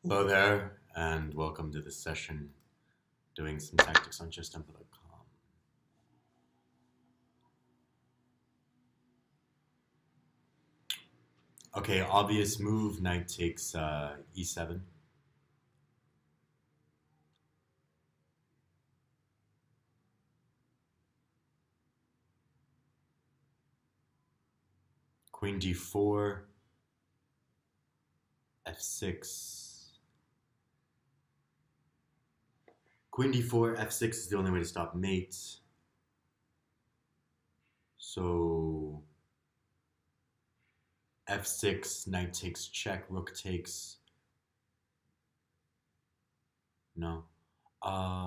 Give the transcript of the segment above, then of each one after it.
Hello there, and welcome to this session doing some tactics on chesstempo.com. Okay, obvious move, knight takes e7. Queen d4, f6. Queen d4, f6 is the only way to stop mate. So f6, knight takes check, rook takes. No. F6.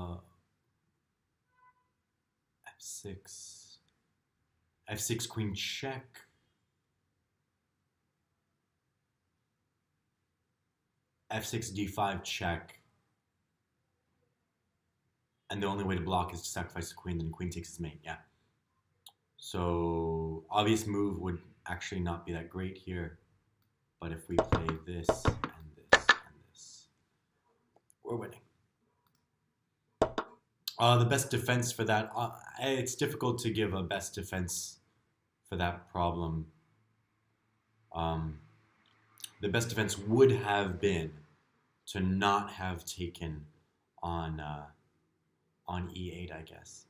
F6, queen check. F6, d5 check. And the only way to block is to sacrifice the queen, then queen takes his mate, yeah. So obvious move would actually not be that great here, but if we play this and this and this, we're winning. The best defense for that, it's difficult to give a best defense for that problem. The best defense would have been to not have taken on e8, I guess.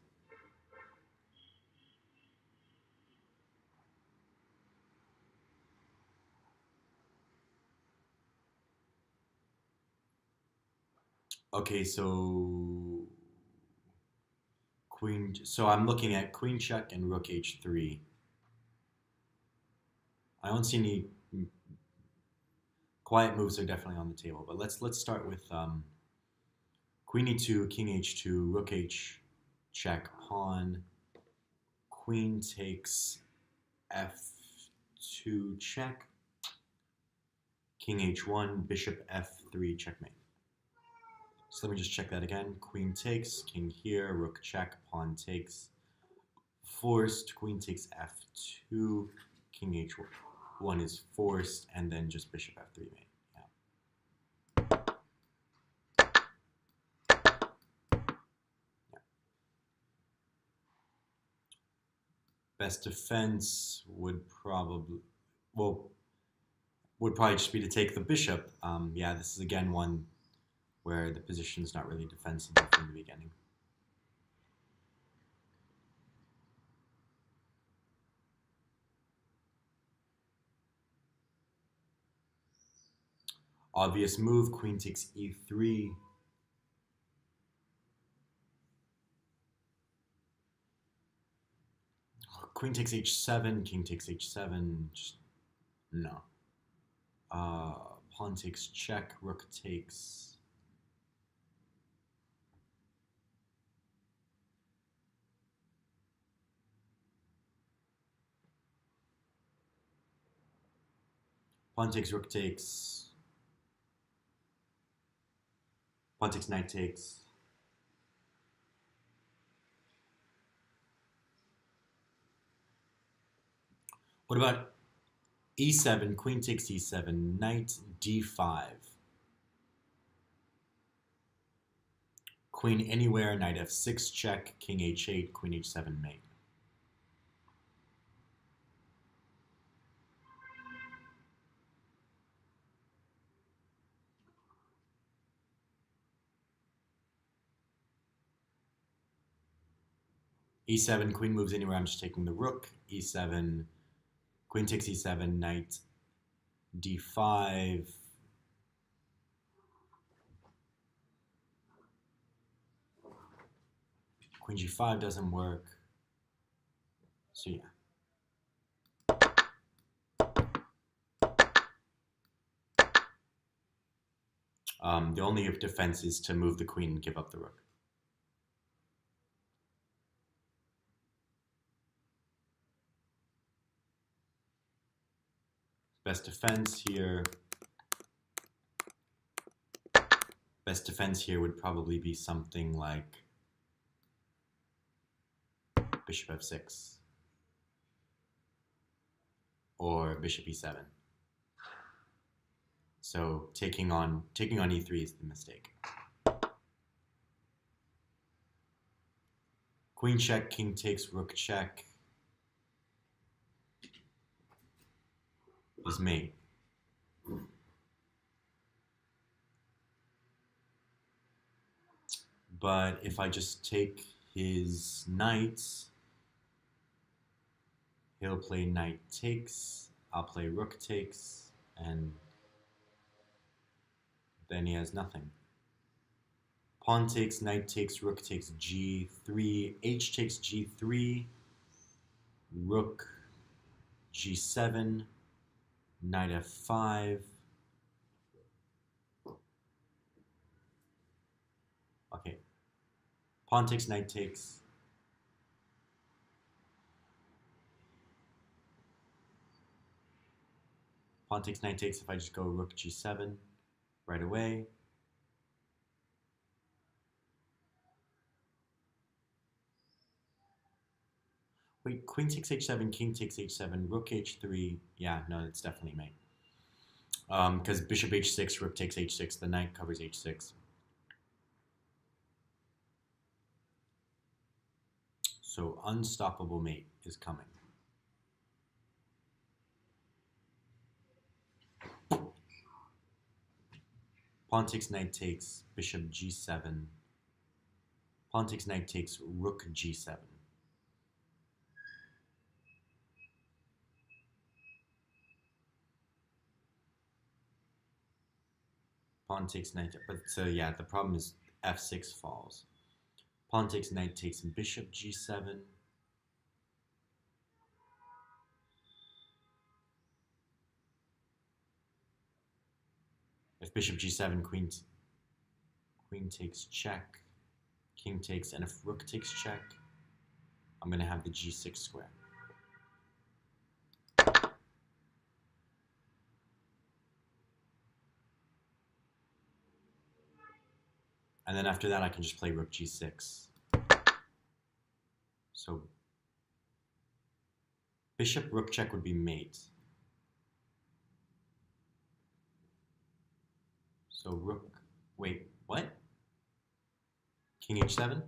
Okay, so queen. So I'm looking at queen check and rook h3. I don't see any quiet moves are definitely on the table, but let's start with queen e2, king h2, rook h check, pawn, queen takes f2 check, king h1, bishop f3 checkmate. So let me just check that again. Queen takes, king here, rook check, pawn takes, forced, queen takes f2, king h1 is forced, and then just bishop f3 mate. Best defense would probably just be to take the bishop. Yeah, this is again one where the position is not really defensible from the beginning. Obvious move, queen takes e3. Queen takes h7, king takes h7. Just, no. Pawn takes check, rook takes. Pawn takes, rook takes. Pawn takes, knight takes. What about e7, queen takes e7, knight d5. Queen anywhere, knight f6 check, king h8, queen h7 mate. e7, queen moves anywhere, I'm just taking the rook. e7, queen takes e7, knight d5. Queen g5 doesn't work. So yeah. The only defense is to move the queen and give up the rook. Best defense here. Best defense here would probably be something like bishop f6 or bishop e7. So taking on e3 is the mistake. Queen check, king takes, rook check is mate. But if I just take his knights, he'll play knight takes, I'll play rook takes, and then he has nothing. Pawn takes, knight takes, rook takes g3, h takes g3, rook g7, knight f5. Okay. Pawn takes, knight takes. Pawn takes, knight takes if I just go rook g7 right away. Wait, queen takes h7, king takes h7, rook h3. Yeah, no, it's definitely mate. Because bishop h6, rook takes h6, the knight covers h6. So unstoppable mate is coming. Pawn takes, knight takes, bishop g7. Pawn takes, knight takes, rook g7. Pawn takes, knight, but so yeah, the problem is f6 falls. Pawn takes, knight takes, bishop g7. If bishop g7, queen takes check, king takes, and if rook takes check, I'm going to have the g6 square. And then after that, I can just play rook g6. So bishop rook check would be mate. So rook, wait, what? King h7?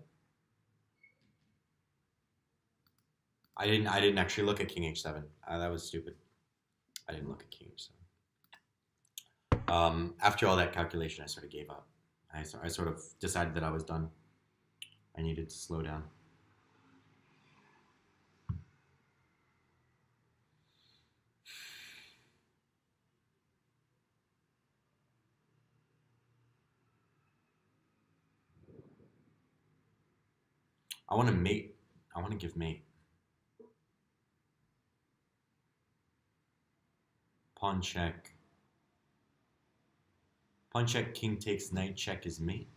I didn't actually look at king h7. That was stupid. I didn't look at king h7. After all that calculation, I sort of gave up. I sort of decided that I was done. I needed to slow down. I want to mate. I want to give mate. Pawn check. Pawn check, king takes, knight check is mate.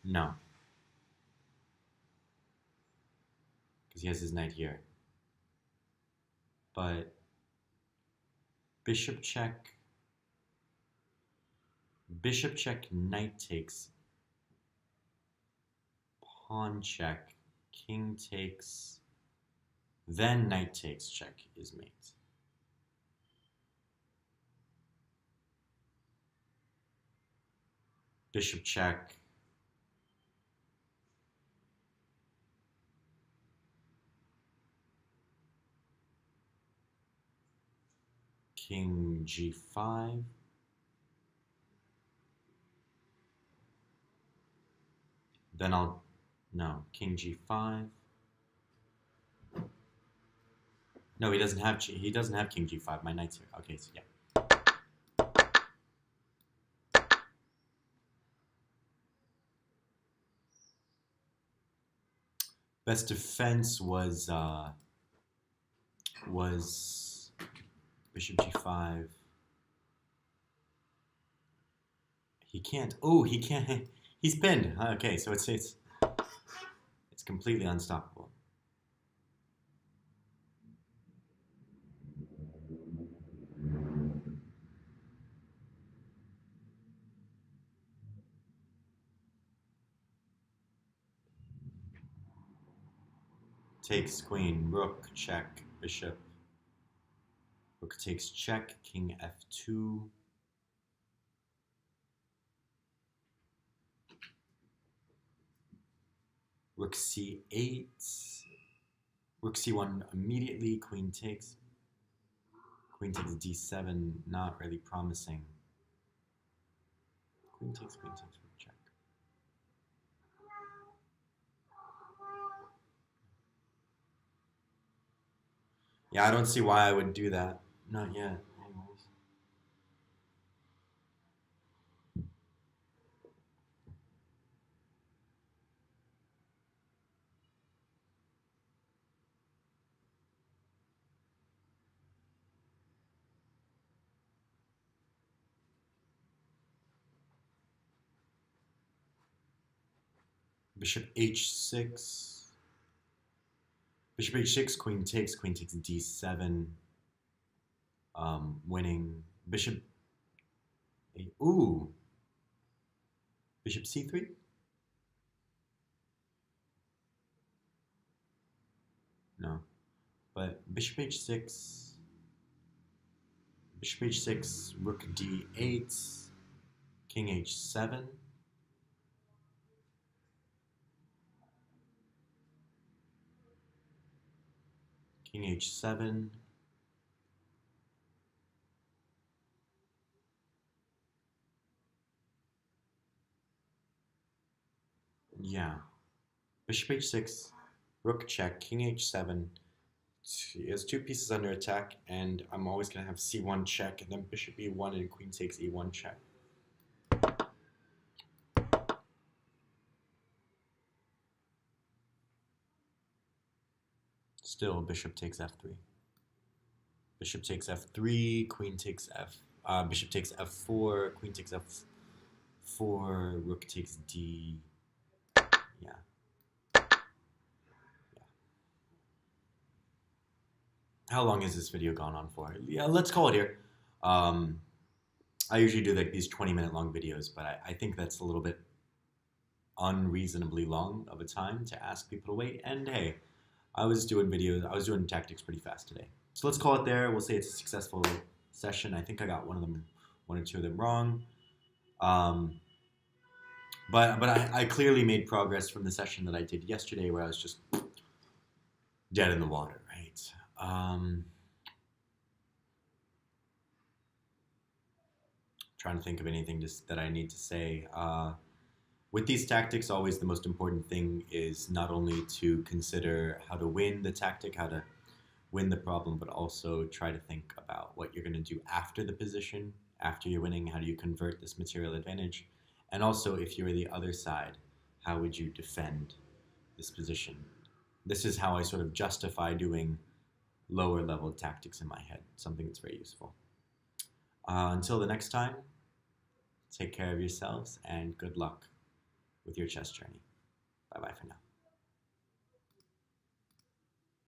No. Because he has his knight here. But bishop check, knight takes, pawn check, king takes, then knight takes check is mate. Bishop check, king g5, then king g5. No, he doesn't have king g5. My knight's here. Okay, so yeah. Best defense was bishop g5. He can't. Oh, he can't. He's pinned. Okay, so it's completely unstoppable. Takes queen, rook, check, bishop. Rook takes check, king f2. Rook c8. Rook c1 immediately, queen takes. Queen takes d7, not really promising. Queen takes, rook check. Yeah, I don't see why I would do that. Not yet, anyways. Bishop h6. Bishop h6, queen takes d7. Winning. Bishop. Ooh. Bishop c3. No. But bishop h6. Bishop h6, rook d8. King h7. King h7. Yeah. Bishop h6, rook check, king h7. He has two pieces under attack, and I'm always going to have c1 check, and then bishop e1 and queen takes e1 check. Still, bishop takes f3. Bishop takes f3, queen takes bishop takes f4, queen takes f4, rook takes d. Yeah. How long has this video gone on for? Yeah, let's call it here. I usually do like these 20-minute long videos, but I think that's a little bit unreasonably long of a time to ask people to wait. And hey, I was doing tactics pretty fast today. So let's call it there. We'll say it's a successful session. I think I got one or two of them wrong. But I clearly made progress from the session that I did yesterday where I was just dead in the water, right? Trying to think of anything that I need to say. With these tactics, always the most important thing is not only to consider how to win the tactic, how to win the problem, but also try to think about what you're going to do after the position, after you're winning. How do you convert this material advantage? And also, if you're the other side, how would you defend this position? This is how I sort of justify doing lower level tactics in my head, something that's very useful. Until the next time, take care of yourselves and good luck with your chess journey. Bye-bye for now.